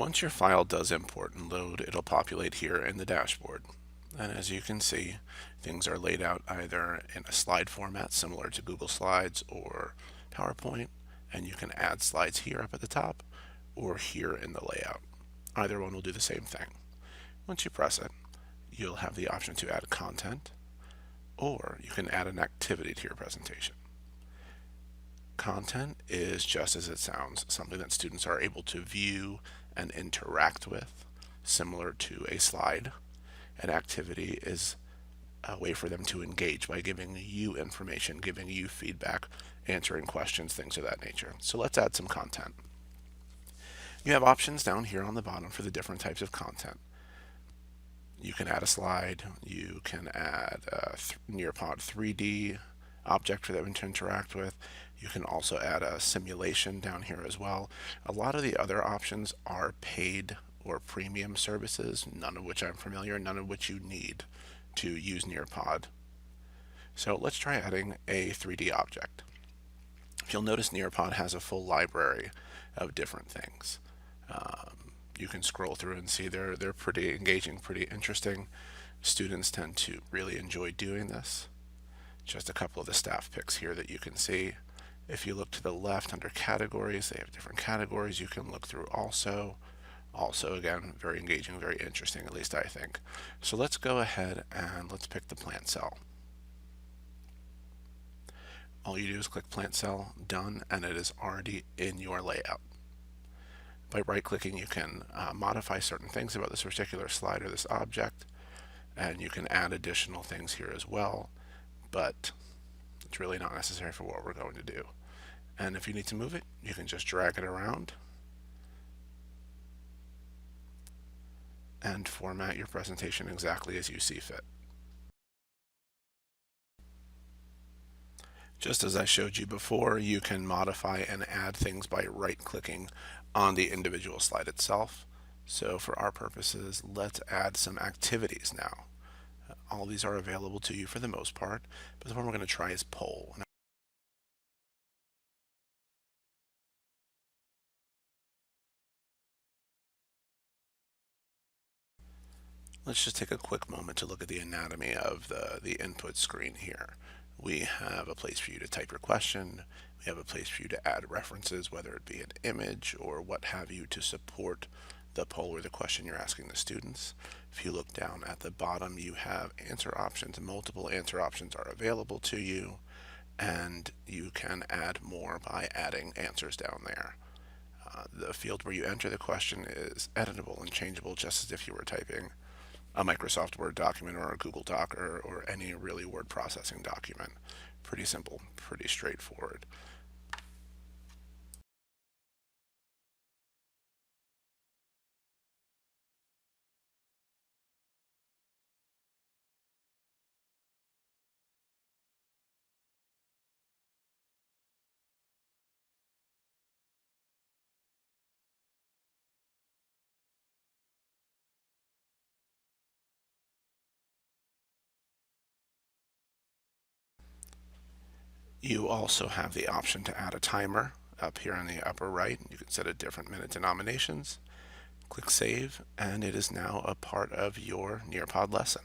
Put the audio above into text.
Once your file does import and load, it'll populate here in the dashboard. And as you can see, things are laid out either in a slide format similar to Google Slides or PowerPoint, and you can add slides here up at the top or here in the layout. Either one will do the same thing. Once you press it, you'll have the option to add content, or you can add an activity to your presentation. Content is just as it sounds, something that students are able to view and interact with, similar to a slide. An activity is a way for them to engage by giving you information, giving you feedback, answering questions, things of that nature. So let's add some content. You have options down here on the bottom for the different types of content. You can add a slide, you can add a Nearpod 3D object for them to interact with. You can also add a simulation down here as well. A lot of the other options are paid or premium services, none of which I'm familiar, none of which you need to use Nearpod. So let's try adding a 3D object. If you'll notice, Nearpod has a full library of different things. You can scroll through and see they're pretty engaging, pretty interesting. Students tend to really enjoy doing this. Just a couple of the staff picks here that you can see. If you look to the left under categories, they have different categories you can look through also. Also, again, very engaging, very interesting, at least I think. So let's go ahead and let's pick the plant cell. All you do is click plant cell, done, and it is already in your layout. By right-clicking, you can modify certain things about this particular slide or this object, and you can add additional things here as well, but it's really not necessary for what we're going to do. And if you need to move it, you can just drag it around and format your presentation exactly as you see fit. Just as I showed you before, you can modify and add things by right-clicking on the individual slide itself. So for our purposes, let's add some activities now. All these are available to you for the most part, but the one we're going to try is poll. Let's just take a quick moment to look at the anatomy of the input screen here. We have a place for you to type your question. We have a place for you to add references, whether it be an image or what have you, to support the poll or the question you're asking the students. If you look down at the bottom, you have answer options. Multiple answer options are available to you, and you can add more by adding answers down there. The field where you enter the question is editable and changeable, just as if you were typing a Microsoft Word document or a Google Doc or any really word processing document. Pretty simple, pretty straightforward. You also have the option to add a timer up here on the upper right. You can set a different minute denominations. Click Save, and it is now a part of your Nearpod lesson.